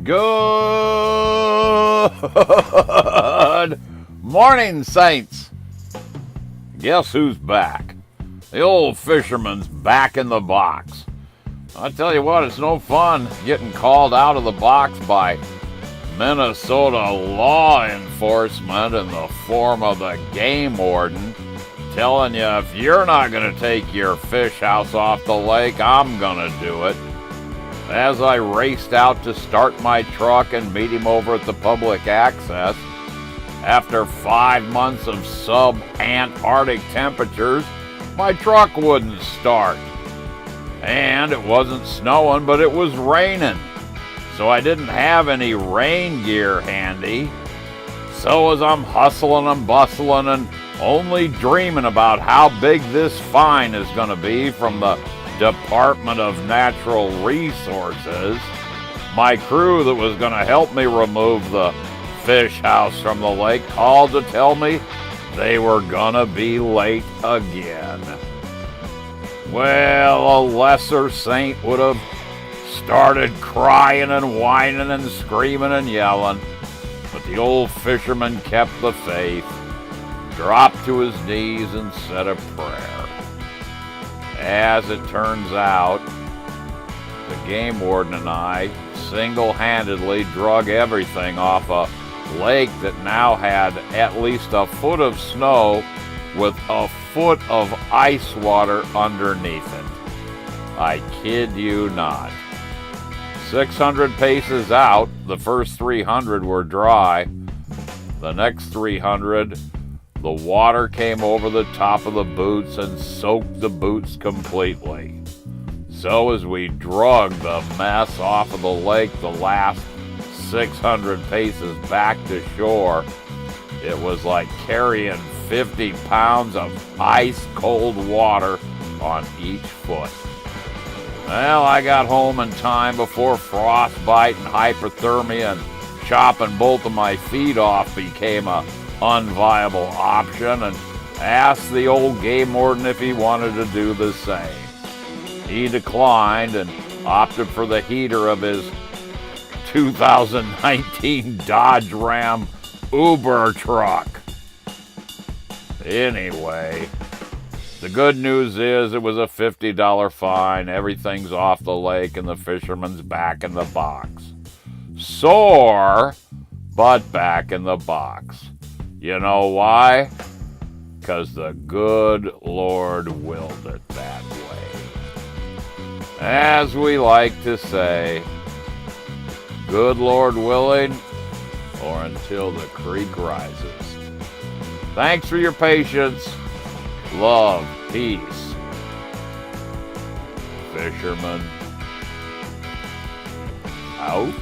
Good morning, Saints. Guess who's back? The old fisherman's back in the box. I tell you what, it's no fun getting called out of the box by Minnesota law enforcement in the form of the game warden telling you if you're not going to take your fish house off the lake, I'm going to do it. As I raced out to start my truck and meet him over at the public access, after 5 months of sub-Antarctic temperatures, my truck wouldn't start. And it wasn't snowing, but it was raining. So I didn't have any rain gear handy. So as I'm hustling and bustling and only dreaming about how big this fine is going to be from the Department of Natural Resources, my crew that was going to help me remove the fish house from the lake called to tell me they were going to be late again. Well, a lesser saint would have started crying and whining and screaming and yelling, but the old fisherman kept the faith, dropped to his knees and said a prayer. As it turns out, the game warden and I single-handedly drug everything off a lake that now had at least a foot of snow with a foot of ice water underneath it. I kid you not. 600 paces out, the first 300 were dry. The next 300, the water came over the top of the boots and soaked the boots completely. So as we drug the mess off of the lake the last 600 paces back to shore, it was like carrying 50 pounds of ice-cold water on each foot. Well, I got home in time before frostbite and hypothermia and chopping both of my feet off became a unviable option, and asked the old game warden if he wanted to do the same. He declined and opted for the heater of his 2019 Dodge Ram Uber truck. Anyway, the good news is it was a $50 fine, everything's off the lake, and the fisherman's back in the box. Sore, but back in the box. You know why? 'Cause the good Lord willed it that way. As we like to say, good Lord willing, or until the creek rises. Thanks for your patience. Love, peace. Fisherman out.